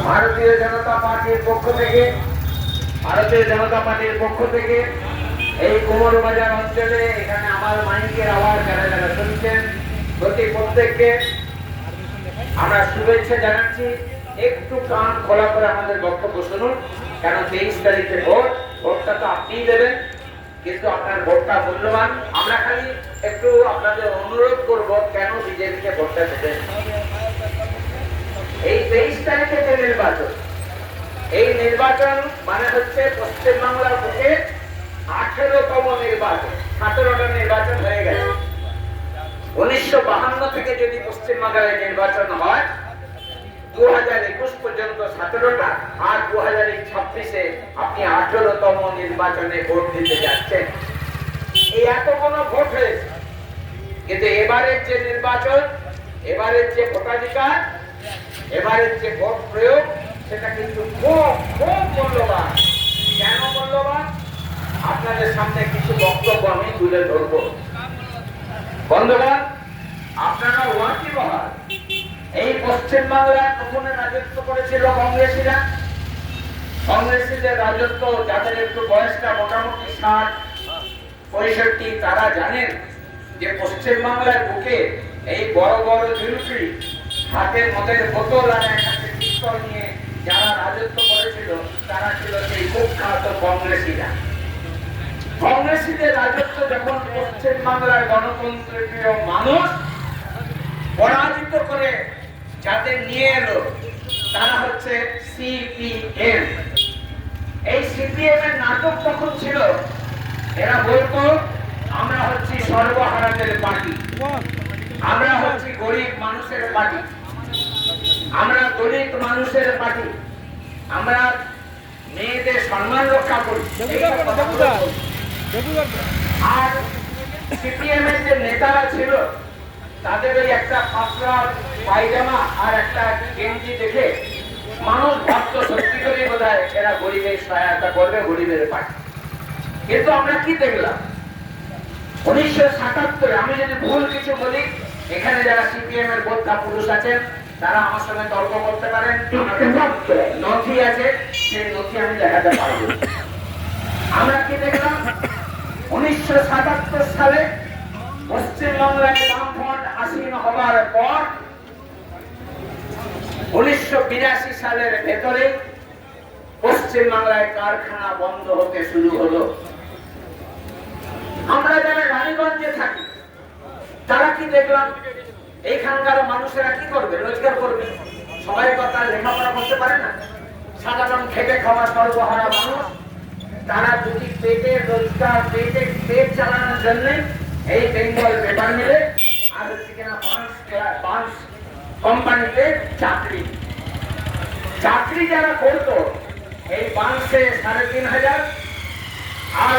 ভারতীয় জনতা পার্টির পক্ষ থেকে এই কোমর বাজার অঞ্চলে এখানে আমার মাইকের আওয়াজ যারা যারা শুনছেন প্রত্যেককে আমরা শুভেচ্ছা জানাচ্ছি। একটু কান খোলা করে আমাদের বক্তব্য শুনুন, কেন 23 তারিখে ভোটটা তো আপনিই দেবেন, কিন্তু আপনার ভোটটা মূল্যবান। আমরা খালি একটু আপনাদের অনুরোধ করব, কেন বিজেপিকে ভোটটা দেবেন। এই 23 তারিখে যে নির্বাচন, এই নির্বাচন মানে হচ্ছে পশ্চিমবাংলার বুকে 18তম নির্বাচন। 17টা নির্বাচন হয়ে গেছে। 1952 থেকে যদি পশ্চিমবাংলায় নির্বাচন হয়, 2021 পর্যন্ত 17টা, আর 2026-এ আপনি 18তম নির্বাচনে ভোট দিতে যাচ্ছেন। এই এত কোনো ভোট হয়েছে, কিন্তু এবারের যে নির্বাচন, এবারের যে ভোটাধিকার, এবারের যে ভোট প্রয়োগ, সেটা কিন্তু খুব খুব মূল্যবান। কেন মূল্যবান? আপনাদের সামনে কিছু বক্তব্য আমি তুলে ধরব। বন্ধুগণ, আপনারা ওয়াকিবহাল, এই পশ্চিমবাংলায় প্রথমে রাজত্ব করেছিল কংগ্রেসীরা। কংগ্রেসীদের রাজত্ব, যাদের একটু বয়সটা মোটামুটি 60-65, তারা জানেন যে পশ্চিমবাংলার বুকে এই বড় বড় জুলফি, হাতের মদের বোতল আর একটা পিস্তল নিয়ে যারা রাজত্ব করেছিল, তারা ছিল সেই কুখ্যাত কংগ্রেসীরা। কংগ্রেসীদের রাজত্ব যখন পশ্চিমবাংলার গণতন্ত্রের প্রিয় মানুষ পরাজিত করে যাদের নিয়ে এলো, তারা হচ্ছে সিপিএম। এই সিপিএম এর নাটক তখন ছিল, এরা বলতো আমরা হচ্ছি সর্বহারাদের পার্টি, আমরা হচ্ছি গরিব মানুষের পার্টি, আমরা দলিত মানুষের পার্টি, আমরা মেয়েদের সম্মান রক্ষা করি। আর সিপিএম এর যে নেতারা ছিল, তাদের ওই একটা পাতলা পায়জামা আর একটা গেঞ্জি দেখে মানুষ ভাবত সত্যি করে বোধহয় এরা গরিবের সহায়তা করবে, গরিবের পার্টি। কিন্তু আমরা কি দেখলাম 1977-এ, আমি যদি ভুল কিছু বলি, এখানে যারা সিপিএম এর বোদ্ধা পুরুষ আছেন তারা আমার সঙ্গে তর্ক করতে পারেন, নথি আছে, সেই নথি আমি দেখাতে পারবো। আমরা কি দেখলাম 1977 সালে পশ্চিমবাংলায় বামফ্রন্ট আসীন হবার পর 1982 সালের ভেতরে পশ্চিমবাংলায় কারখানা বন্ধ হতে শুরু হলো। আমরা যারা রানীগঞ্জে থাকি, তারা কি দেখলাম, এইখানকার মানুষেরা কি করবে? রোজগার করবে। সবাই কথা লেখাপড়া করতে পারে না, সাধারণ খেটে খাওয়া সর্বহারা মানুষ, তারা যদি পেটের রোজগার, পেট চালানোর জন্য এই বেঙ্গল পেপার মিলে আর হচ্ছে কিনা বান্স কোম্পানিতে চাকরি যারা করতো, এই বান্সে 3,500 আর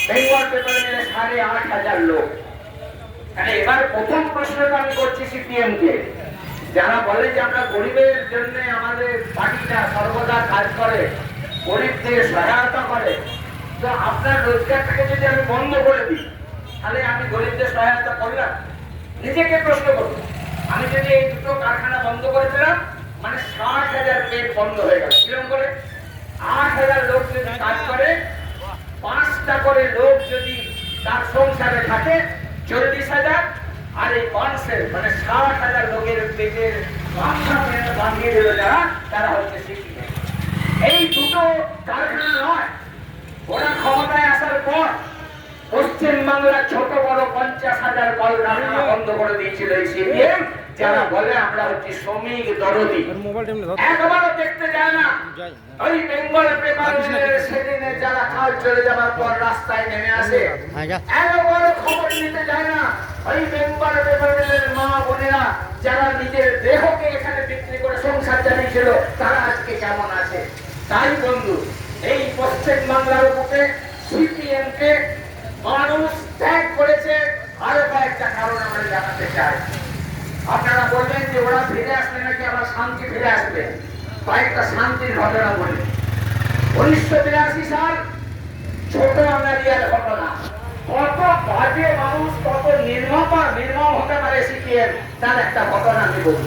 বেঙ্গল পেপার মিলে 8,500 লোক। এবার প্রথম প্রশ্নটা আমি করছি সিপিএম কে, যারা বলে যে আমরা গরিবের জন্য আমাদের পার্টিটা সর্বদা কাজ করে, গরিবদের সহায়তা করে, তো আপনার রোজগারটাকে যদি আমি বন্ধ করে দিই, তাহলে আমি গরিবদের সহায়তা করলাম? নিজেকে প্রশ্ন করব। আমি যদি এই দুটো কারখানা বন্ধ করে দিলাম, মানে 60,000 পেট বন্ধ হয়ে গেল। কিরকম করে? 8,000 লোক যদি কাজ করে, 5টা করে লোক যদি তার সংসারে থাকে, 40,000, আর এই বান্সের মানে 60,000 লোকের পেটের বাঁধিয়ে দিল যারা, তারা হচ্ছে সিপিএম। এই দুটো কারখানা নয়, ওরা ক্ষমতায় আসার পর পশ্চিমবাংলার ছোট বড় 50,000 কলকারখানা বন্ধ করে দিয়েছিল এই সিপিএম, যারা বলে আমরা হচ্ছে শ্রমিক দরদি। একবারও দেখতে যায় না ওই বেঙ্গল পেপার সেদিনে যারা কাজ চলে যাওয়ার পর রাস্তায় নেমে আসে, একবারও খবর নিতে যায় না ওই বেঙ্গল পেপারের মা বোনেরা যারা নিজের দেহকে এখানে বিক্রি করে সংসার চালিয়েছিল, তারা আজকে কেমন আছে। তাই বন্ধু, এই পশ্চিমবাংলার বুকে সিপিএম কে মানুষ ত্যাগ করেছে। আরো কয়েকটা কারণ আমরা জানাতে চাই। আপনারা বলবেন যে ওরা ফিরে আসলে নাকি আবার শান্তি ফিরে আসবে। কয়েকটা শান্তির ঘটনা বলি। 1982 সাল ছোট আঙ্গারিয়ার ঘটনা। কত বাজে মানুষ, কত নির্মম হতে পারে সিপিএম, তার একটা ঘটনা আমি বলি।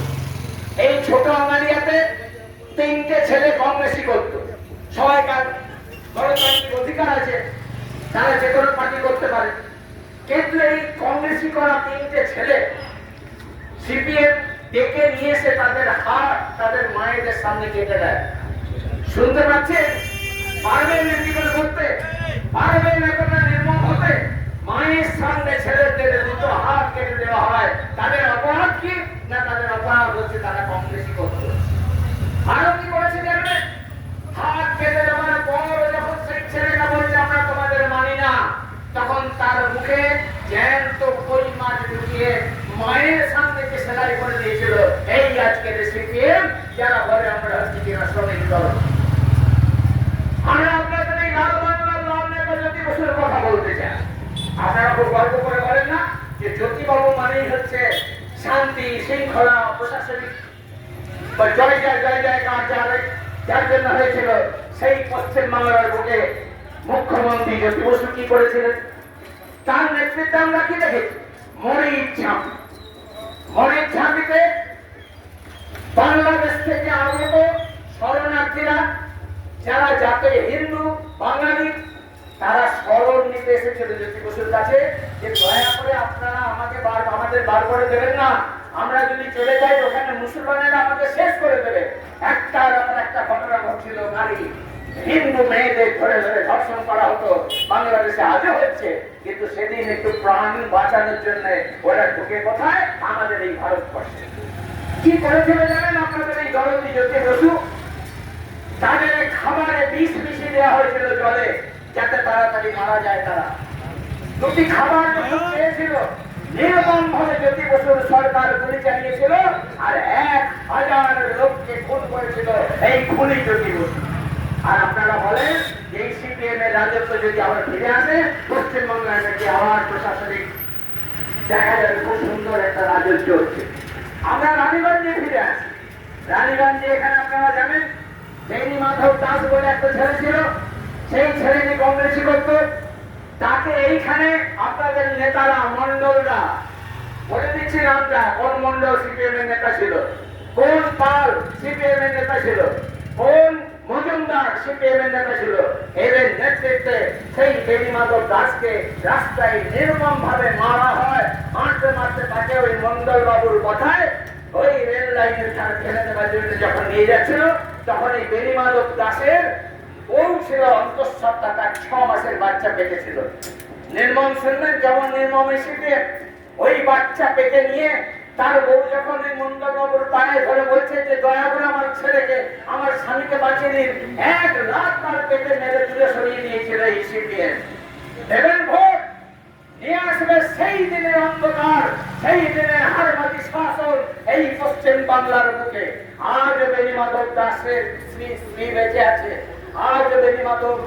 এই ছোট আঙ্গারিয়াতে 3 করতো। সবাইকার গণতান্ত্রিক অধিকার আছে, তারা যে কোনো পার্টি করতে পারে, কিন্তু এই কংগ্রেসি করা তিনটে ছেলে সিপিএম ডেকে নিয়ে এসে তাদের হাত তাদের মায়েদের সামনে কেটে দেয়। শুনতে পাচ্ছেন? পারবেন না কি করে করতে? পারবেন এতটা নির্মম হতে? মায়ের সামনে ছেলেদের দুটো হাত কেটে দেওয়া হয়। তাদের অপরাধ কি? না, তাদের অপরাধ হচ্ছে তারা কংগ্রেসি করতো। আরো কি করেছে জানবেন? হাত কেটে দেওয়ার পর যখন সেই ছেলেটা বলছে আমরা তোমাদের মানি না, তখন তার মুখে জ্যান্ত কই মাছ ঢুকিয়ে মায়ের সামনে যে সেলাই করে দিয়েছিল, এই আজকের সিপিএম যারা বলে আমরা হচ্ছে কিনা শ্রমিক দল। আমরা আপনাদের এই লাল বাংলার লাল নেতা জ্যোতি বসুর কথা বলতে চাই। আপনারা খুব গর্ব করে বলেন না যে জ্যোতিবাবু মানেই হচ্ছে শান্তি, শৃঙ্খলা, প্রশাসনিক জয় জয় জয় জয়কার যার জন্য হয়েছিল। সেই পশ্চিম বাংলার বুকে মুখ্যমন্ত্রী জ্যোতি বসু কি করেছিলেন? তার নেতৃত্বে আমরা কি দেখেছি? মরিচ ঝাঁপ, মরিচ ঝাঁপিতে বাংলাদেশ থেকে আগত শরণার্থীরা যারা জাতে হিন্দু বাঙালি, তারা শরণ নিতে এসেছিল জ্যোতি বসুর কাছে যে দয়া করে আপনারা আমাদের বার করে দেবেন না, আমরা যদি চলে যাই ওখানে মুসলমানেরা আমাদের শেষ করে দেবে। একটার পর একটা ঘটনা ঘটছিল, নারী হিন্দু মেয়েদের ধরে ধরে ধর্ষণ করা হতো, বাংলাদেশে আজও হচ্ছে। কিন্তু সেদিন একটু প্রাণ বাঁচানোর জন্য ওরা ঢুকে কোথায়? আমাদের এই ভারতবর্ষে। কি করেছিল জানেন আপনাদের এই দরদি জ্যোতি বসু? তাদের খাবারে বিষ মিশিয়ে দেওয়া হয়েছিল জলে, যাতে তাড়াতাড়ি মারা যায়। তারা দুটি খাবার খেয়েছিল, নির্মম ভাবে জ্যোতি বসুর সরকার গুলি চালিয়েছিল, আর 1000 লোককে খুন করেছিল এই খুনি জ্যোতি বসু। আর আপনারা বলেন এই সিপিএম এর রাজত্ব যদি আবার ফিরে আসে, পশ্চিমবঙ্গের নাকি আবার প্রশাসনিক দেখা যাবে খুব সুন্দর একটা রাজত্ব হচ্ছে। আমরা রানীগঞ্জে ফিরে আসি। রানীগঞ্জে এখানে আপনারা জানেন বেনি মাধব দাস বলে একটা ছেলে ছিল, সেই ছেলেটি কংগ্রেসি করত। তাকে এইখানে আপনাদের নেতারা মন্ডলরা বলে দিচ্ছি নামটা, কোন মন্ডল সিপিএম এর নেতা ছিল, কোন পাল সিপিএম এর নেতা ছিল, কোন মজুমদার সিপিএম এর নেতা ছিল, এদের নেতৃত্বে সেই বেনি মাধব দাসকে রাস্তায় নির্মম ভাবে মারা হয়। মারতে মারতে তাকে ওই মন্ডল বাবুর কথায় ওই রেল লাইনের ধারে ফেলে দেওয়ার জন্য যখন নিয়ে যাচ্ছিল, তখন এই বেনি মাধব দাসের বউ ছিল অন্তঃসত্ত্বা, তার 6 মাসের বাচ্চা পেটেছিল। নির্মম শুনবেন কেমন নির্মম সিপিএম। ওই বাচ্চা পেটে নিয়ে তার বউ যখন এই মন্ডল বাবুর পায়ে ধরে বলছে যে দয়া করে আমার ছেলেকে, আমার স্বামীকে বাঁচিয়ে দিন, 1 লাখ তার পেটে মেরে দূরে সরিয়ে নিয়েছিল এই সিপিএম। দেবেন ভোট, নিয়ে আসবে সেই দিনের অন্ধকার, সেই দিনের হারমাতি শাসন এই পশ্চিম বাংলার বুকে। আজ বেনি মাধব দাসের স্ত্রী বেঁচে আছে, আজ বেনি মাধব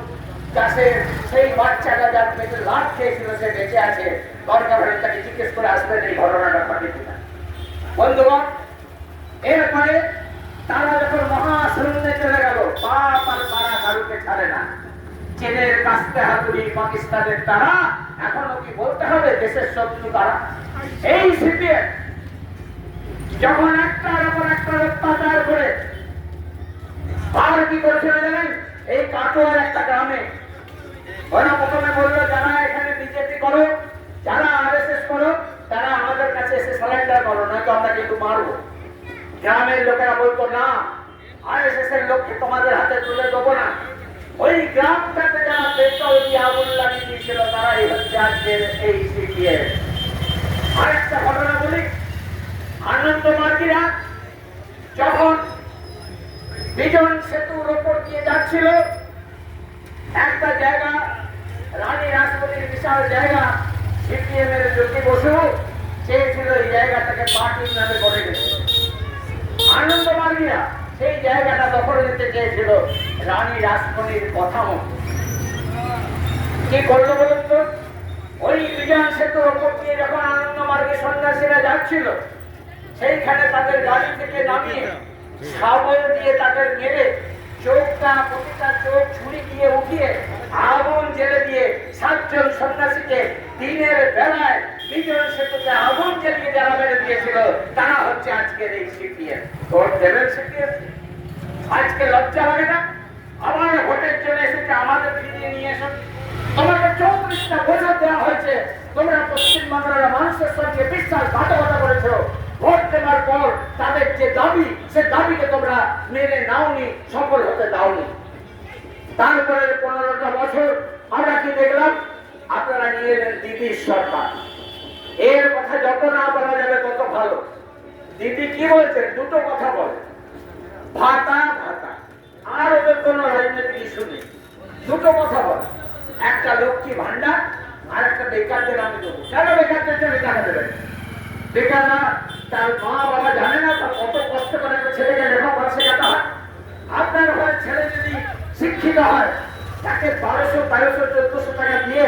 দাসের সেই বাচ্চাটা যার পেটে লাভ খেয়েছিল সে বেঁচে আছে। দরকার হলে তাকে জিজ্ঞেস করে আসবেন এই ঘটনাটা ঘটে কিনা। বন্ধুগণ, এরপরে তারা যখন মহাশূন্যে চলে গেল, পাপ আর পারা কারুকে ছাড়ে না। চীনের কাস্তে হাতুড়ি, পাকিস্তানের তারা, এখনো কি বলতে হবে দেশের শত্রু তারা? এই সিপিএম যখন একটার উপর একটা অত্যাচার করে, আর কি করেছিল জানেন? এই কাটোয়ার একটা গ্রামে ওরা প্রথমে বললো যারা এখানে বিজেপি করো, যারা আরএসএস করো, তারা আমাদের কাছে এসে সারেন্ডার করো, নয়তো আমরা কিন্তু মারবো। গ্রামের লোকেরা বলতো না, আরএসএস এর লোককে তোমাদের হাতে তুলে দেবো না। ওই গ্রামটাতে যারা পেট্রোল দিয়ে আগুন লাগিয়ে দিয়েছিল, তারাই হচ্ছে আজকের এই সিপিএম। আরেকটা ঘটনা বলি, আনন্দ মার্গিরা যখন বিজন সেতুর ওপর দিয়ে যাচ্ছিল, একটা জায়গা রানী রাসমণির বিশাল জায়গা, সিপিএম এর জ্যোতি বসু চেয়েছিল এই জায়গাটাকে পার্টির নামে করে দিতে। আনন্দ মার্গিরা সেই জায়গাটা দখল নিতে চেয়েছিল রানী রাসমণির কথা মতো। কি করলো বলুন তো? ওই বিজন সেতুর ওপর দিয়ে যখন আনন্দ মার্গে সন্ন্যাসীরা যাচ্ছিল, সেইখানে তাদের গাড়ি থেকে নামিয়ে শাবল দিয়ে তাদের মেরে চোখটা, প্রতিটা চোখ ছুরি দিয়ে উঠিয়ে আগুন জেলে দিয়ে 7 জন সন্ন্যাসীকে দিনের বেলায় বিজন সেতুতে আগুন জ্বালিয়ে যারা মেরে দিয়েছিল, তারা হচ্ছে আজকের এই সিপিএম। ভোট দেবেন সিপিএম? আজকে লজ্জা লাগে না? ভোটের জন্য এসেছে আমাদের ফিরিয়ে নিয়ে এসো। তোমাকে 34টা বছর দেওয়া হয়েছে, তোমরা পশ্চিমবাংলার মানুষের সঙ্গে বিশ্বাসঘাতকতা করেছো। ভোট দেওয়ার পর তাদের যে দাবি, সে দাবিকে তোমরা মেনে নাওনি, সফল হতে দাওনি। তারপরে 15টা বছর আমরা কি দেখলাম? আপনারা নিয়ে এলেন দিদির সরকার। এর কথা যত না বলা যাবে তত ভালো। দিদি কি বলছেন? দুটো কথা বলে, ভাতা ভাতা, আর ওদের কোনো রাজনৈতিক ইস্যু নেই। দুটো কথা বলে, একটা লক্ষ্মী ভান্ডার আর একটা বেকারদের আমি দেবো। কেন বেকারদের জন্য টাকা দেবেন? বেকাররা তার মা বাবা জানে না তার কত কষ্ট করে একটা ছেলেকে লেখাপড়া শেখাতে হয়। আপনার ঘরের ছেলে যদি শিক্ষিত হয়, তাকে 1200, 1300, 1400 টাকা দিয়ে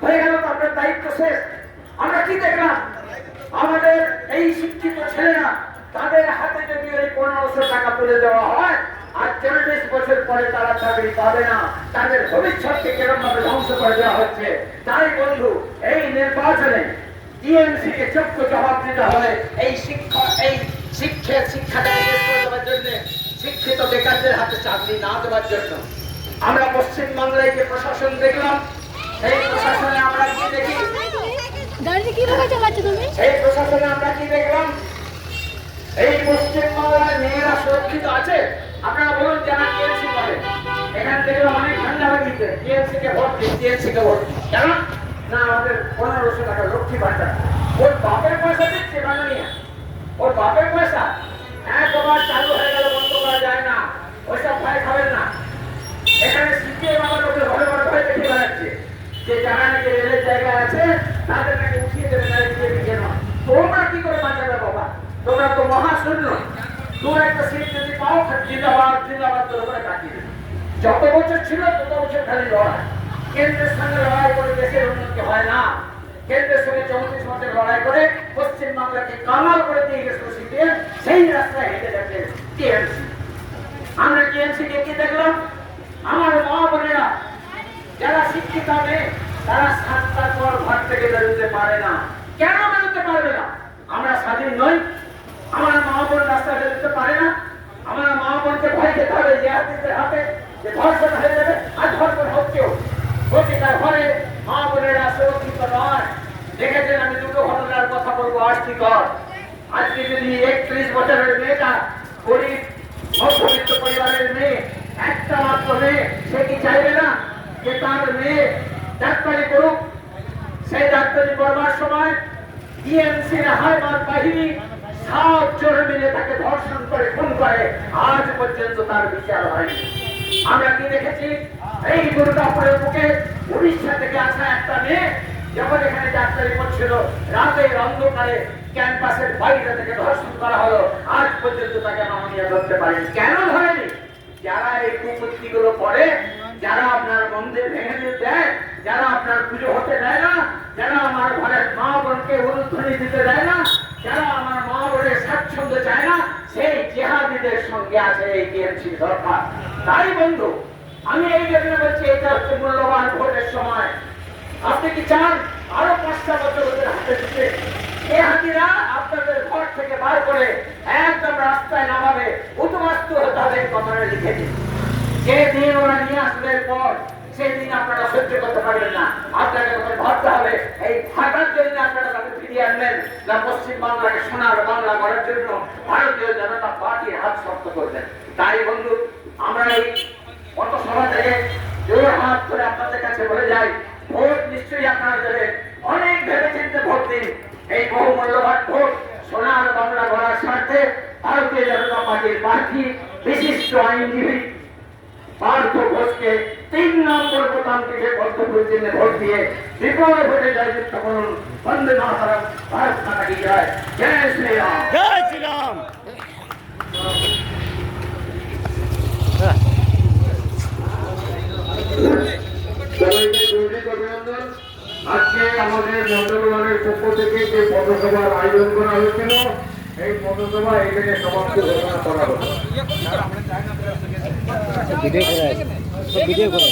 হয়ে গেল তো আপনার দায়িত্ব শেষ। আমরা কি দেখলাম? আমাদের এই শিক্ষিত ছেলেরা, তাদের হাতে যদি ওই 1500 টাকা তুলে দেওয়া হয়, আর 40 বছর পরে তারা চাকরি পাবে না, তাদের ভবিষ্যৎকে কেরম ভাবে ধ্বংস করে দেওয়া হচ্ছে। তাই বন্ধু, এই নির্বাচনে টিএমসি কে চোখ জবাব দিতে হবে। এই শিক্ষাটা শেষ করে দেওয়ার জন্য, শিক্ষিত বেকারদের হাতে চাকরি না দেওয়ার জন্য। আমরা পশ্চিমবাংলায় যে প্রশাসন দেখলাম, সেই প্রশাসনে আমরা কি দেখি? এই প্রশাসনে আমরা কি দেখলাম? এই পশ্চিমবাংলার মেয়েরা সুরক্ষিত আছে? আপনারা বলুন, যারা টিএমসি করে, এখান থেকে অনেক ঠান্ডা হয়ে গেছে, টিএমসি কে ভোট দিন, টিএমসি কে ভোট দিন। কেন না? আমাদের 1500 টাকা লক্ষ্মী ভান্ডার, ওর বাপের পয়সা দিচ্ছে বাঙালিয়া, ওর বাপের পয়সা একবার চালু হয়ে গেলে বন্ধ করা যায় না। ওইসব ভয় খাবেন না। এখানে সিপিএম আমার লোকের ঘরে ঘরে ভয় দেখে বেড়াচ্ছে যে যারা নাকি রেলের জায়গায় আছে তাদের নাকি উঠিয়ে দেবে, না দিকে নয়। তোমরা কি করে বাঁচাবে বাবা? তোমরা তো মহাশূন্য। তোমরা একটা সিট যদি পাও, জিন্দাবাদ জিন্দাবাদ তোর উপরে কাটিয়ে দেবে। যত বছর ছিল তত বছর খালি লড়াই। কেন্দ্রের সঙ্গে লড়াই করে দেশের উন্নতি হয় না। কেন্দ্রের সঙ্গে 34 বছর লড়াই করে পশ্চিমবাংলাকে কামাল করে দিয়ে গেছে সিপিএম, সেই রাস্তায় হেঁটে যাচ্ছে টিএমসি। আমরা টিএমসি কে কি দেখলাম? আমার মা বোনেরা যারা শিক্ষিত মেয়ে, তারা 7টার পর ঘর থেকে বেরোতে পারে না। কেন বেরোতে পারবে না? আমরা স্বাধীন নই? আমার মা বোন রাস্তায় বেরোতে পারে না? আমার মা বোনকে ভয় খেতে হবে যে হাতে যে ধর্ষণ হয়ে যাবে, আর ধর্ষণ হচ্ছেও। প্রতিটা ঘরে মা বোনেরা সুরক্ষিত নয়। দেখেছেন, আমি দুটো ঘটনার কথা বলবো আজকের। আজকে যদি 31 বছরের মেয়েটা, গরিব মধ্যবিত্ত পরিবারের মেয়ে, একটা মাত্র মেয়ে, সে কি চাইবে না যে তার মেয়ে ডাক্তারি করুক? সেই ডাক্তারি করবার সময় টিএমসির হায়বার বাহিনী 7 জন মিলে তাকে ধর্ষণ করে খুন করে, আজ পর্যন্ত তার বিচার হয়নি। আমরা কি দেখেছি? এই দুর্গাপুরের বুকে উড়িষ্যা থেকে আসা একটা মেয়ে যখন এখানে ডাক্তারি করছিল, রাতের অন্ধকারে ক্যাম্পাসের বাইরে থেকে ধর্ষণ করা হলো, আজ পর্যন্ত তাকে মামলা ধরতে পারেনি। কেন ধরেনি? যারা এই কুকুর্তিগুলো করে, যারা আপনার মন্দির ভেঙে দেয়, যারা আপনার পুজো হতে দেয় না, যারা আমার ঘরের মা বোনকে উলুধ্বনি দিতে দেয় না, যারা আমার মা বোনের স্বাচ্ছন্দ্য চায় না, সেই জিহাদিদের সঙ্গে আছে এই টিএমসি সরকার। তাই বন্ধু, আমি এই জন্য বলছি, এটা হচ্ছে মূল্যবান ভোটের সময়। আপনি কি চান আরো 5টা বছর ওদের হাতে দিতে? এই হাতিরা আপনাদের ঘর থেকে বার করে একদম রাস্তায় নামাবে, উদ্বাস্তু হতে হবে, কথাটা লিখে দিন। যে দিন ওরা নিয়ে আসবে পর, সেই দিন আপনারা সহ্য করতে পারবেন না। আপনাকে তখন ভাবতে হবে, এই ভাটার জন্য আপনারা তাকে ফিরিয়ে আনবেন না পশ্চিমবাংলাকে সোনার বাংলা করার জন্য ভারতীয় জনতা পার্টির হাত শক্ত করবেন। তাই বন্ধু, আমরা এই পথসভা থেকে জোর হাত করে আপনাদের কাছে বলে যাই, ভোট নিশ্চয়ই আপনারা দেবেন। অনেক ভেবে চিন্তে ভোট দিন। এই বহুমূল্যবান ভোট সোনার বাংলা গড়ার স্বার্থে ভারতীয় জনতা পার্টির প্রার্থী বিশিষ্ট আইনজীবী পার্থ ঘোষকে 3 নম্বর বোতাম থেকে কর্তব্যের চিহ্নে ভোট দিয়ে বিপুল ভোটে জয়যুক্ত করুন। বন্দে মাতরম, ভারত মাতা কি জয়, জয় শ্রীরাম, জয় শ্রীরাম। অভিনন্দন। আজকে আমাদের মন্ডলের পক্ষ থেকে যে পথসভার আয়োজন করা হয়েছিল, এই পথসভা এখানে সমাপ্ত ঘোষণা করা হলো। ভিডিও করে